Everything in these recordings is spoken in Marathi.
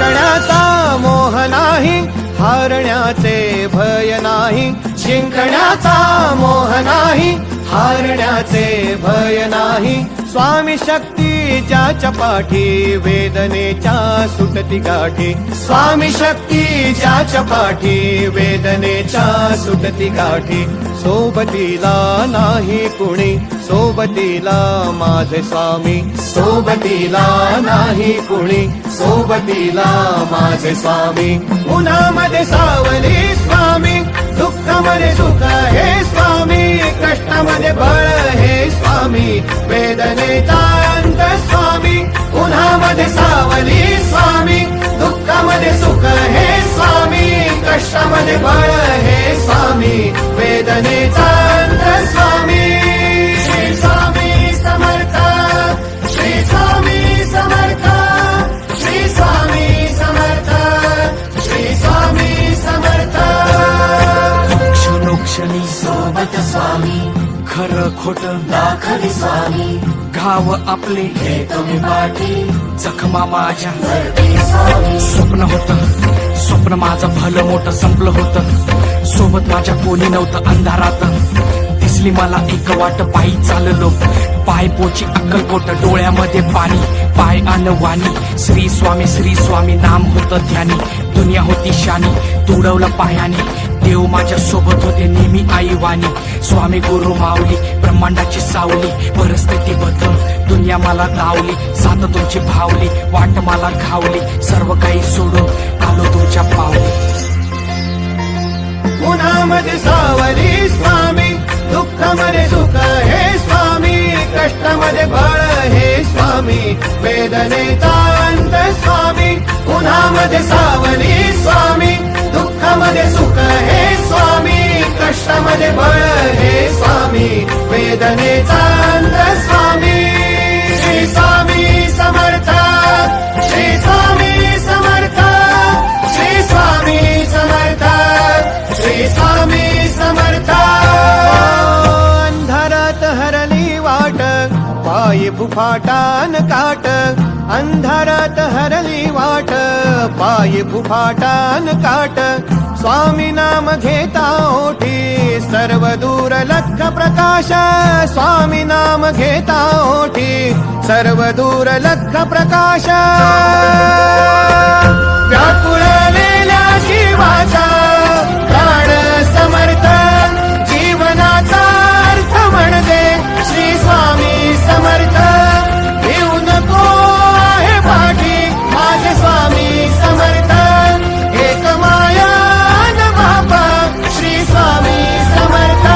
जिंकण्याचा मोह नाही, हारण्याचे भय नाही. जिंकण्याचा मोह नाही, हारण्याचे भय नाही. स्वामी शक्ती ज्याच्या पाठी, वेदनेच्या सुटती गाठी. स्वामी शक्ती ज्याच्या पाठी, वेदनेच्या सुटती गाठी. सोबतीला नाही कुणी, सोबतीला माझे स्वामी. सोबतीला नाही कुणी, सोबतीला माझे स्वामी. उन्हामध्ये सावली स्वामी, दुःखामध्ये सुख हे स्वामी. कष्टामध्ये बळ हे स्वामी, वेदनेचा अंत स्वामी. उन्हामध्ये सावली स्वामी, दुःखामध्ये सुख हे स्वामी. कष्टामध्ये बळ हे स्वामी, वेदनेचा अंत स्वामी. श्री स्वामी समर्थ, श्री स्वामी समर्थ, श्री स्वामी समर्थ, श्री स्वामी समर्थ. क्षणोक्षणी सोबत स्वामी, खरं खोटं दाखवी स्वामी. घाव आपले घेतो मी पाठी, जखमा माझ्या भरती स्वामी. स्वप्न होतं, स्वप्न माझं भलं मोठं संपलं होतं. सोबत माझ्या कोणी नव्हतं अंधारात. दिसली मला एक वाट, पायी चाललो पाय पोची अक्कलकोट. डोळ्यामध्ये पाणी, पाय अनवाणी. श्री स्वामी नाम होतं ध्यानी. दुनिया होती शानी, तुडवलं पायानी. देव माझ्या सोबत होते नेहमी आईवानी. स्वामी गुरु माऊली, ब्रह्मांडाची सावली. परिस्थिती बदल दुनिया मला गावली. साथ तुमची भावली, वाट मला घावली. सर्व काही सोडून आलो तुमच्या पावली. उन्हामध्ये सावली स्वामी, दुःखामध्ये सुख हे स्वामी. कष्टामध्ये बळ हे स्वामी, वेदनेचा अंत स्वामी. उन्हामध्ये सावली स्वामी, दुःखामध्ये सुख हे स्वामी. कष्टामध्ये बळ हे स्वामी, वेदनेचा अंत स्वामी. श्री स्वामी समर्थ, श्री स्वामी समर्थ, श्री स्वामी समर्थ, श्री स्वामी समर्थ. अंधारात हरली वाट, पायी फुफाटान काट. अंधारात हरली वाट, पायी फुफाटान काट. स्वामी नाम घेता ओठी, सर्व दूर लख प्रकाश. स्वामी नाम घेता ओठी, सर्व दूर लख प्रकाश. व्याकुळलेल्या जीवाचा प्राण समर्थ, जीवनाचा अर्थ म्हणजे श्री स्वामी समर्थ. घेऊ नको आहे पाठी, माझे स्वामी समर्थ. एक माया न बापा, श्री स्वामी समर्थ.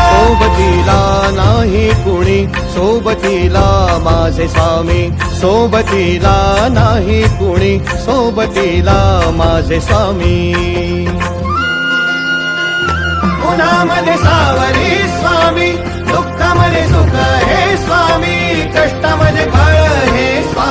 सोबतीला नाही कुणी, सोबतीला माझे स्वामी. सोबतीला नाही कुणी, सोबतीला माझे स्वामी. उन्हामध्ये सावली स्वामी, दुःखामध्ये सुख हे स्वामी. कष्टामध्ये बळ हे स्वामी.